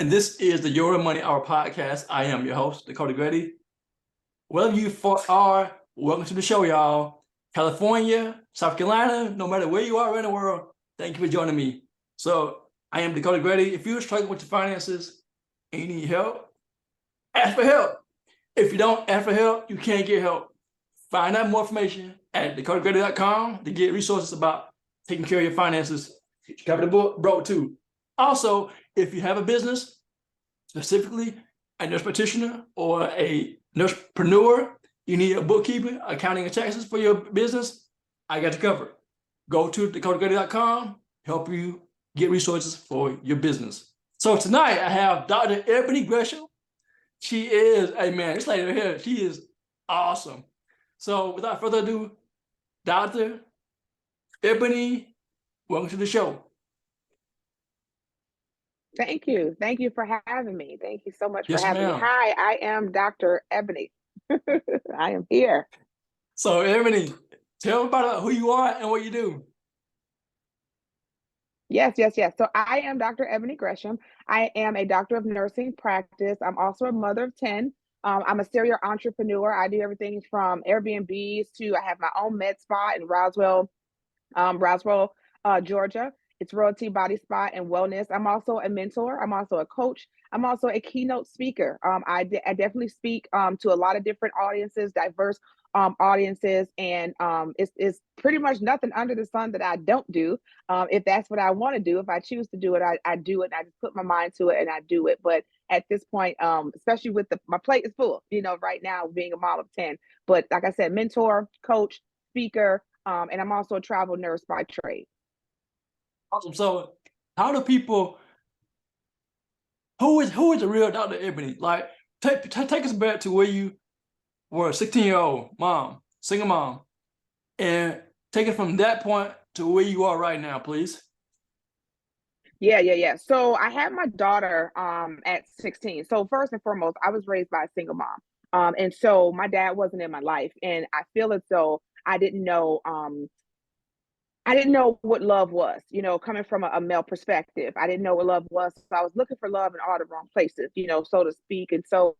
and this is the Your Money Hour podcast. I am your host, Dakota Grady. Wherever you are, welcome to the show, y'all. California, South Carolina, no matter where you are in the world, thank you for joining me. So I am Dakota Grady. If you're struggling with your finances and you need help, ask for help. If you don't ask for help, you can't get help. Find out more information at dakotagrady.com to get resources about taking care of your finances. Cover the broke too. Also, if you have a business, specifically a nurse practitioner or a nursepreneur, you need a bookkeeper, accounting and taxes for your business, I got you covered. Go to dakotagrady.com, help you get resources for your business. So tonight I have Dr. Ebonee Gresham. She is, hey man, this lady right here, she is awesome. So without further ado, Dr. Ebonee, welcome to the show. Thank you. Thank you for having me. Thank you so much Yes, for having me. ma'am. Hi, I am Dr. Ebonee. I am here. So Ebonee, tell me about who you are and what you do. Yes. So I am Dr. Ebonee Gresham. I am a doctor of nursing practice. I'm also a mother of 10. I'm a serial entrepreneur. I do everything from Airbnbs to I have my own med spa in Roswell, Georgia. It's Royalty Body Spa and Wellness. I'm also a mentor. I'm also a coach. I'm also a keynote speaker. I definitely speak to a lot of different audiences, diverse audiences, and it's pretty much nothing under the sun that I don't do. If that's what I want to do, if I choose to do it, I do it. And I just put my mind to it and I do it. But at this point, especially with my plate is full, right now being a mom of 10. But like I said, mentor, coach, speaker, and I'm also a travel nurse by trade. Awesome. So how do people, who is the real Dr. Ebonee? Like take us back to where you were a 16-year-old mom, single mom, and take it from that point to where you are right now, please. Yeah. So I had my daughter at 16. So first and foremost, I was raised by a single mom. And so my dad wasn't in my life. And I feel as though I didn't know what love was, coming from a male perspective. I didn't know what love was. So I was looking for love in all the wrong places, so to speak. And so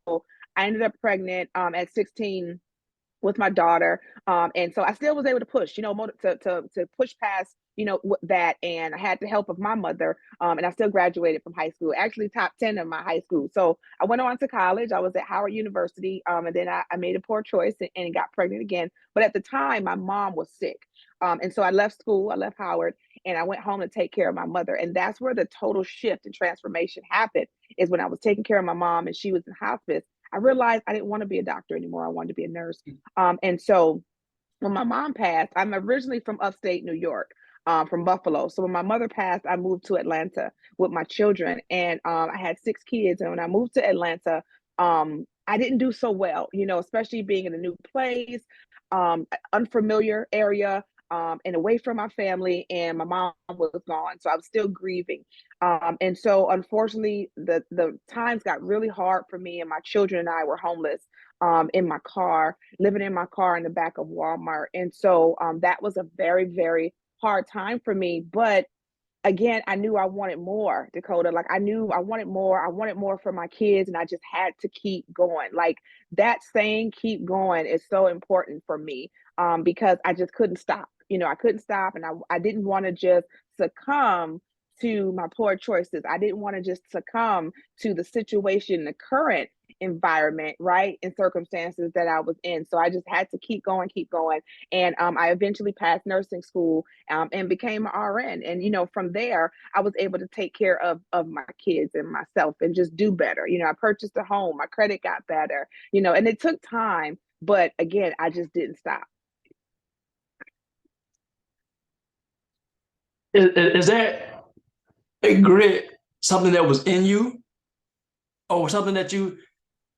I ended up pregnant at 16 with my daughter. And so I still was able to push, to push past, that. And I had the help of my mother. And I still graduated from high school, actually top 10 in my high school. So I went on to college. I was at Howard University. And then I made a poor choice and got pregnant again. But at the time, my mom was sick. And so I left school, I left Howard, and I went home to take care of my mother. And that's where the total shift and transformation happened, is when I was taking care of my mom and she was in hospice. I realized I didn't want to be a doctor anymore. I wanted to be a nurse. And so when my mom passed, I'm originally from upstate New York, from Buffalo. So when my mother passed, I moved to Atlanta with my children, and I had 6 kids. And when I moved to Atlanta, I didn't do so well, especially being in a new place, unfamiliar area, and away from my family, and my mom was gone. So I was still grieving. And so unfortunately, the times got really hard for me, and my children and I were homeless, in my car, living in my car in the back of Walmart. And so that was a very, very hard time for me. But again, I knew I wanted more, Dakota. Like I knew I wanted more. I wanted more for my kids, and I just had to keep going. Like that saying, keep going, is so important for me, because I just couldn't stop. I couldn't stop, and I didn't want to just succumb to my poor choices. I didn't want to just succumb to the situation, the current environment, right, and circumstances that I was in. So I just had to keep going, keep going. And I eventually passed nursing school, and became an RN. And, from there, I was able to take care of my kids and myself and just do better. I purchased a home, my credit got better, and it took time. But again, I just didn't stop. Is that a grit something that was in you, or something that you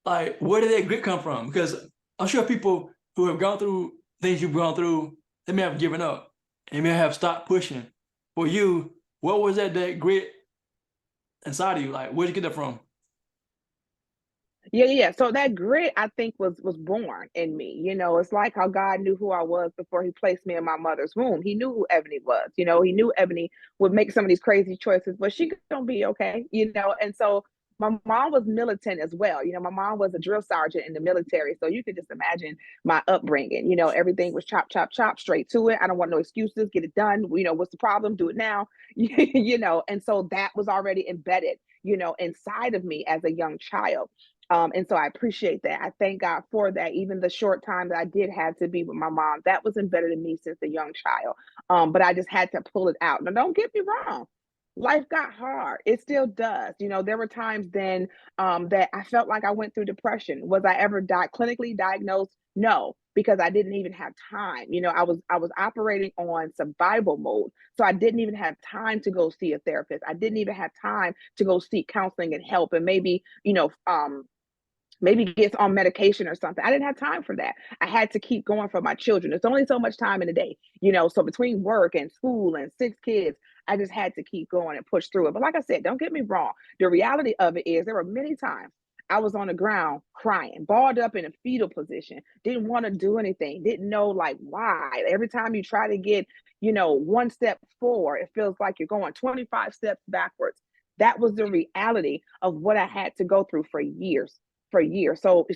like? Where did that grit come from? Because I'm sure people who have gone through things you've gone through, they may have given up, and may have stopped pushing. For you, what was that grit inside of you? Like, where'd you get that from? Yeah. So that grit, I think, was born in me. It's like how God knew who I was before He placed me in my mother's womb. He knew who Ebonee was. He knew Ebonee would make some of these crazy choices, but she gonna be okay. And so my mom was militant as well. My mom was a drill sergeant in the military. So you could just imagine my upbringing. Everything was chop, chop, chop, straight to it. I don't want no excuses. Get it done. What's the problem? Do it now. And so that was already embedded, inside of me as a young child. And so I appreciate that. I thank God for that. Even the short time that I did have to be with my mom, that was embedded in me since a young child. But I just had to pull it out. Now, don't get me wrong. Life got hard. It still does. There were times then that I felt like I went through depression. Was I ever clinically diagnosed? No, because I didn't even have time. I was operating on survival mode, so I didn't even have time to go see a therapist. I didn't even have time to go seek counseling and help, and maybe get on medication or something. I didn't have time for that. I had to keep going for my children. There's only so much time in a day, so between work and school and 6 kids, I just had to keep going and push through it. But like I said, don't get me wrong. The reality of it is there were many times I was on the ground crying, balled up in a fetal position, didn't want to do anything, didn't know like why. Every time you try to get, one step forward, it feels like you're going 25 steps backwards. That was the reality of what I had to go through for years. So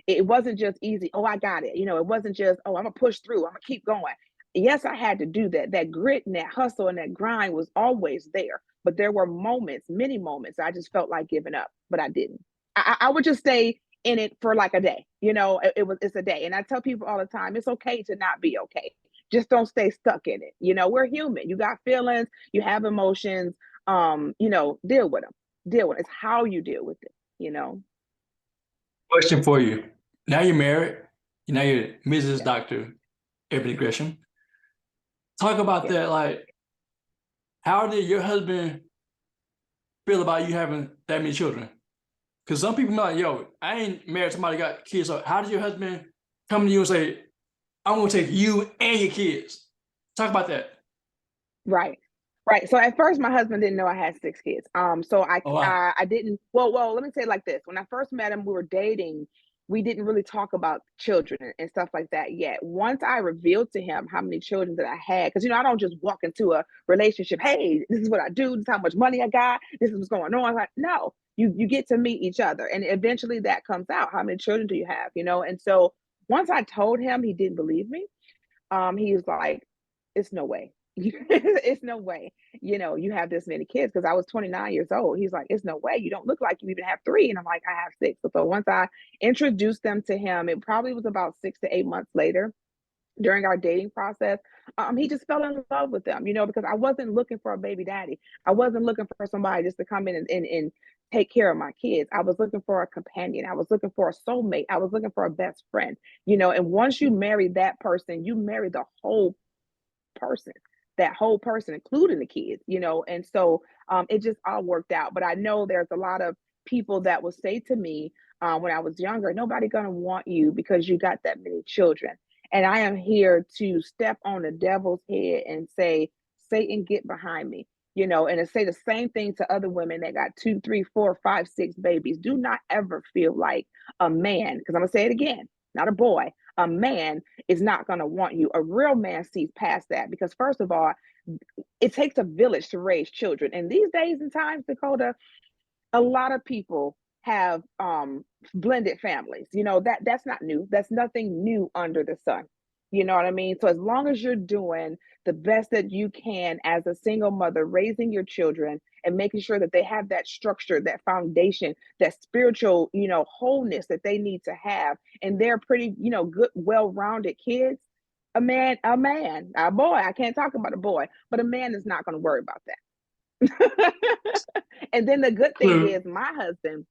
it wasn't just easy. Oh, I got it. It wasn't just, oh, I'm gonna push through. I'm gonna keep going. Yes, I had to do that. That grit and that hustle and that grind was always there. But there were moments, many moments, I just felt like giving up, but I didn't. I would just stay in it for like a day. It's a day. And I tell people all the time, it's okay to not be okay. Just don't stay stuck in it. We're human. You got feelings, you have emotions. Deal with them. Deal with it. It's. How you deal with it. Question for you. Now you're married. Now you're Mrs. Yeah. Dr. Ebonee Gresham. Talk about that. Like, how did your husband feel about you having that many children? Because some people are like, yo, I ain't married somebody got kids. So how did your husband come to you and say, I'm going to take you and your kids? Talk about that. Right. So at first, my husband didn't know I had 6 kids. So Oh, wow. I didn't. Well, let me say it like this: when I first met him, we were dating. We didn't really talk about children and stuff like that yet. Once I revealed to him how many children that I had, because I don't just walk into a relationship. Hey, this is what I do. This is how much money I got. This is what's going on. Like, no, you get to meet each other, and eventually that comes out. How many children do you have? And so once I told him, he didn't believe me. He was like, "It's no way." It's no way, you have this many kids, because I was 29 years old. He's like, it's no way. You don't look like you even have 3. And I'm like, I have 6. So once I introduced them to him, it probably was about 6 to 8 months later during our dating process. He just fell in love with them, because I wasn't looking for a baby daddy. I wasn't looking for somebody just to come in and take care of my kids. I was looking for a companion. I was looking for a soulmate. I was looking for a best friend, and once you marry that person, you marry the whole person, that whole person, including the kids, and so it just all worked out. But I know there's a lot of people that will say to me when I was younger, nobody gonna want you because you got that many children. And I am here to step on the devil's head and say, Satan, get behind me. And to say the same thing to other women that got 2, 3, 4, 5, 6 babies. Do not ever feel like a man, because I'm gonna say it again, not a boy. A man is not going to want you. A real man sees past that, because first of all, it takes a village to raise children. And these days and times, Dakota, a lot of people have blended families. That's not new. That's nothing new under the sun. You know what I mean? So as long as you're doing the best that you can as a single mother, raising your children and making sure that they have that structure, that foundation, that spiritual, wholeness that they need to have, and they're pretty, good, well-rounded kids, a boy, I can't talk about a boy, but a man is not going to worry about that. And then the good thing is my husband,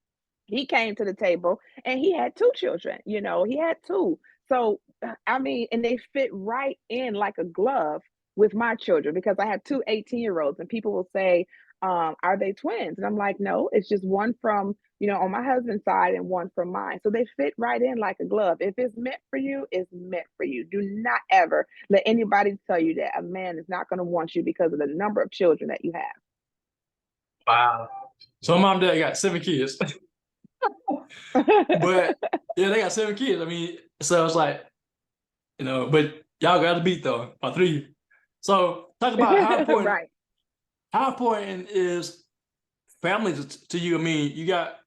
he came to the table and he had 2 children, he had 2. So, I mean, and they fit right in like a glove with my children, because I have 2 18-year-olds, and people will say, are they twins? And I'm like, no, it's just one from, on my husband's side and one from mine. So they fit right in like a glove. If it's meant for you, it's meant for you. Do not ever let anybody tell you that a man is not going to want you because of the number of children that you have. Wow. So mom and dad got 7 kids. But yeah, they got 7 kids. I mean, so it's like, but y'all got to beat though by 3. So talk about how important Right. how important is families to you? I mean, you got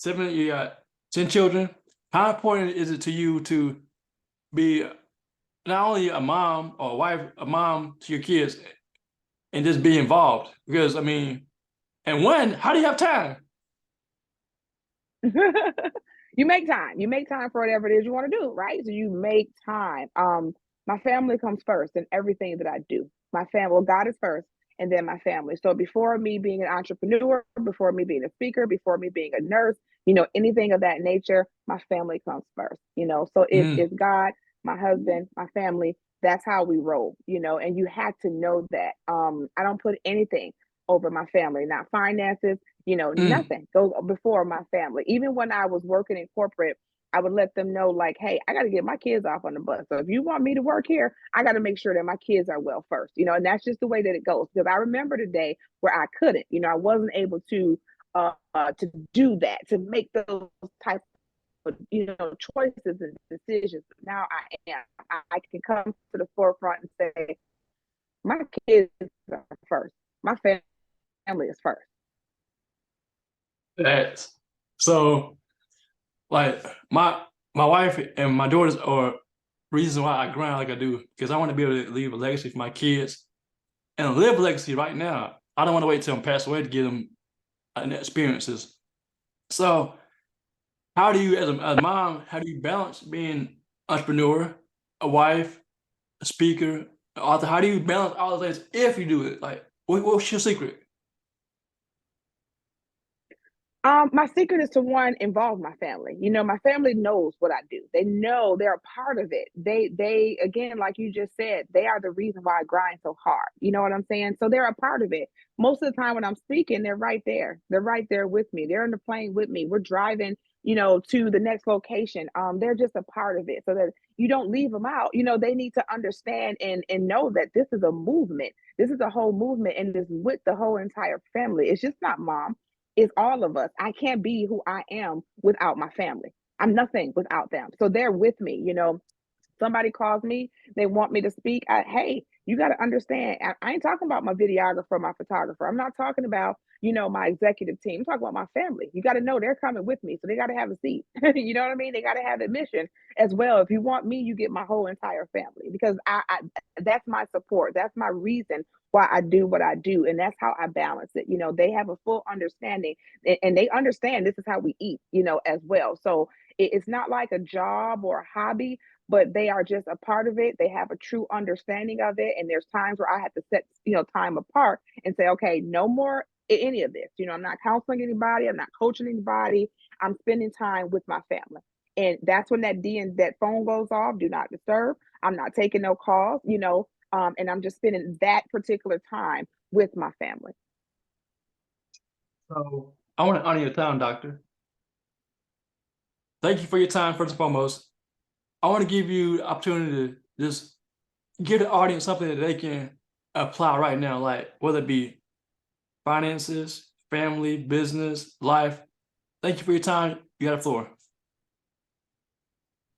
10 children. How important is it to you to be not only a mom or a wife, a mom to your kids, and just be involved? Because I mean, and when, how do you have time? You make time. You make time for whatever it is you want to do, right? So you make time. My family comes first in everything that I do. My family, well, God is first, and then my family. So before me being an entrepreneur, before me being a speaker, before me being a nurse, anything of that nature, my family comes first. So it's God, my husband, my family. That's how we roll. And you have to know that. I don't put anything over my family, not finances, Mm, nothing goes before my family. Even when I was working in corporate, I would let them know, like, hey, I got to get my kids off on the bus. So if you want me to work here, I got to make sure that my kids are well first, and that's just the way that it goes. Because I remember the day where I couldn't, I wasn't able to do that, to make those type of, choices and decisions. Now I am. I can come to the forefront and say, my kids are first. My family is first. that's so like my wife and my daughters are reasons why I grind like I do because I want to be able to leave a legacy for my kids and live a legacy right now. I don't want to wait till I'm passed away to give them experiences. So, how do you, as a mom, how do you balance being entrepreneur, a wife, a speaker, an author? How do you balance all of things if you do it? Like, what's your secret? My secret is to one, involve my family. My family knows what I do. They know they're a part of it. They again, like you just said, they are the reason why I grind so hard. You know what I'm saying? So they're a part of it. Most of the time when I'm speaking, they're right there. They're right there with me. They're in the plane with me. We're driving, to the next location. They're just a part of it. So that you don't leave them out. They need to understand and know that this is a movement. This is a whole movement and it's with the whole entire family. It's just not mom, it's all of us. I can't be who I am without my family. I'm nothing without them. So they're with me. Somebody calls me, they want me to speak. Hey, you got to understand. I ain't talking about my videographer, my photographer. I'm not talking about, my executive team. I'm talking about my family. You got to know they're coming with me. So they got to have a seat. You know what I mean? They got to have admission as well. If you want me, you get my whole entire family because that's my support. That's my reason why I do what I do. And that's how I balance it. They have a full understanding and they understand this is how we eat, as well. So it's not like a job or a hobby, but they are just a part of it. They have a true understanding of it. And there's times where I have to set, time apart and say, okay, no more any of this. I'm not counseling anybody. I'm not coaching anybody. I'm spending time with my family. And that's when that phone goes off, do not disturb. I'm not taking no calls, and I'm just spending that particular time with my family. So, I want to honor your time, doctor. Thank you for your time, first and foremost. I want to give you the opportunity to just give the audience something that they can apply right now, like whether it be finances, family, business, life. Thank you for your time. You got the floor.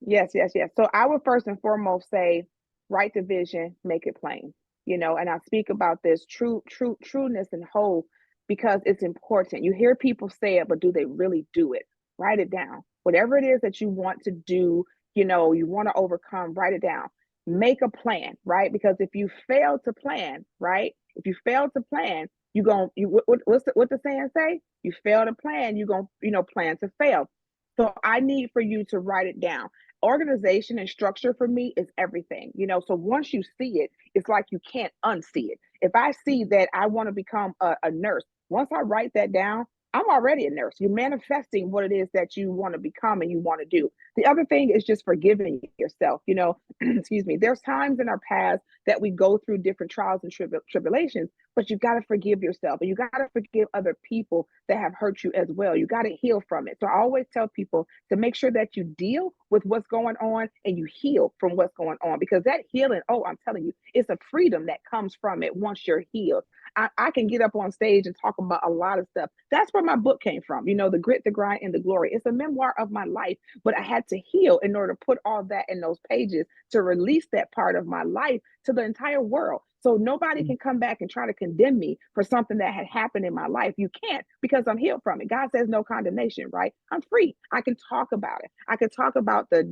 Yes, yes, yes. So I would first and foremost say, write the vision, make it plain. And I speak about this trueness and whole because it's important. You hear people say it, but do they really do it? Write it down. Whatever it is that you want to do, you want to overcome, write it down. Make a plan, right? Because if you fail to plan, right? If you fail to plan, you going what the saying say? You fail to plan, you going plan to fail. So I need for you to write it down. Organization and structure for me is everything. So once you see it, it's like you can't unsee it. If I see that I want to become a nurse, once I write that down, I'm already a nurse. You're manifesting what it is that you want to become and you want to do. The other thing is just forgiving yourself. Excuse me. There's times in our past that we go through different trials and tribulations, but you got to forgive yourself and you got to forgive other people that have hurt you as well. You got to heal from it. So I always tell people to make sure that you deal with what's going on and you heal from what's going on because that healing, oh, I'm telling you, it's a freedom that comes from it once you're healed. I can get up on stage and talk about a lot of stuff. That's where my book came from, the grit, the grind, and the glory. It's a memoir of my life, but I had to heal in order to put all that in those pages to release that part of my life to the entire world. So nobody can come back and try to condemn me for something that had happened in my life. You can't, because I'm healed from it. God says no condemnation, right? I'm free. I can talk about it. I can talk about the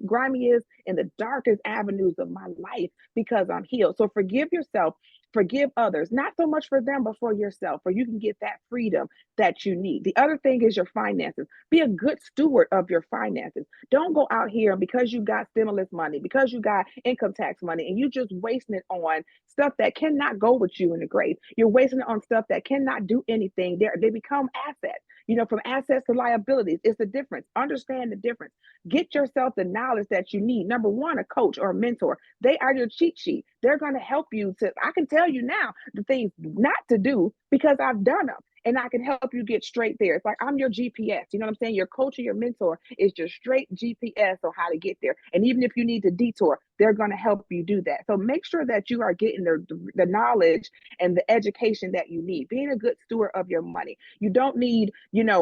grimiest and the darkest avenues of my life because I'm healed. So forgive yourself, forgive others, not so much for them, but for yourself, for you can get that freedom that you need. The other thing is your finances. Be a good steward of your finances. Don't go out here and because you got stimulus money, because you got income tax money, and you just wasting it on stuff that cannot go with you in the grave. You're wasting it on stuff that cannot do anything. They become assets. From assets to liabilities, it's the difference. Understand the difference. Get yourself the knowledge that you need. Number one, a coach or a mentor. They are your cheat sheet. They're going to help you I can tell you now the things not to do because I've done them. And I can help you get straight there. It's like I'm your GPS. You know what I'm saying? Your coach or your mentor is your straight GPS on how to get there. And even if you need to detour, they're going to help you do that. So make sure that you are getting the knowledge and the education that you need. Being a good steward of your money. You don't need,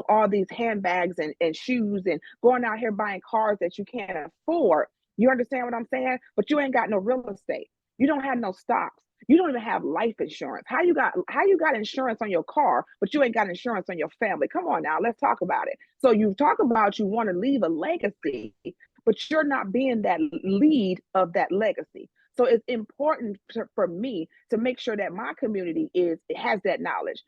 all these handbags and shoes and going out here buying cars that you can't afford. You understand what I'm saying? But you ain't got no real estate. You don't have no stocks. You don't even have life insurance. How you got insurance on your car, but you ain't got insurance on your family? Come on now, let's talk about it. So you talk about you want to leave a legacy, but you're not being that lead of that legacy. So it's important for me to make sure that my community has that knowledge.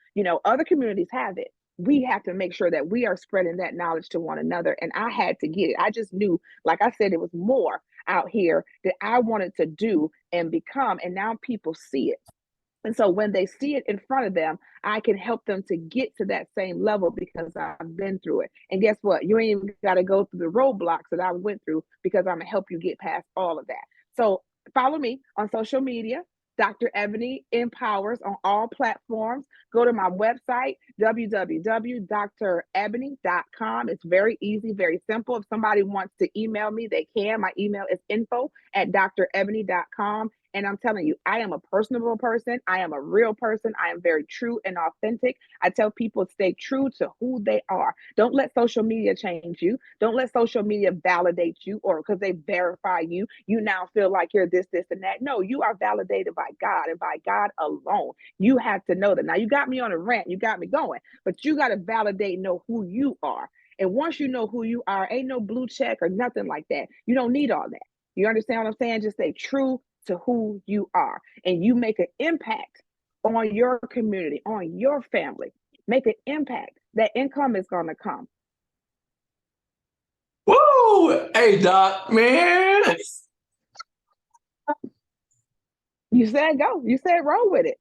Other communities have it. We have to make sure that we are spreading that knowledge to one another. And I had to get it. I just knew, like I said, it was more out here that I wanted to do and become. And now people see it. And so when they see it in front of them, I can help them to get to that same level because I've been through it. And guess what? You ain't even got to go through the roadblocks that I went through because I'm going to help you get past all of that. So follow me on social media. Dr. Ebonee Empowers on all platforms. Go to my website, www.drebonee.com. It's very easy, very simple. If somebody wants to email me, they can. My email is info@drebonee.com. And I'm telling you, I am a personable person. I am a real person. I am very true and authentic. I tell people to stay true to who they are. Don't let social media change you. Don't let social media validate you, or because they verify you, you now feel like you're this, and that. No, you are validated by God and by God alone. You have to know that. Now, you got me on a rant. You got me going, but you got to validate and know who you are. And once you know who you are, ain't no blue check or nothing like that. You don't need all that. You understand what I'm saying? Just stay true to who you are, and you make an impact on your community, on your family. Make an impact. That income is going to come. Woo! Hey, Doc, man. You said go. You said roll with it.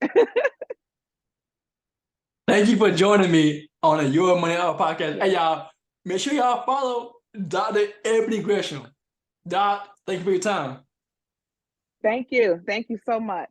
Thank you for joining me on the Your Money Out podcast. Hey, y'all, make sure y'all follow Dr. Ebonee Gresham. Doc, thank you for your time. Thank you. Thank you so much.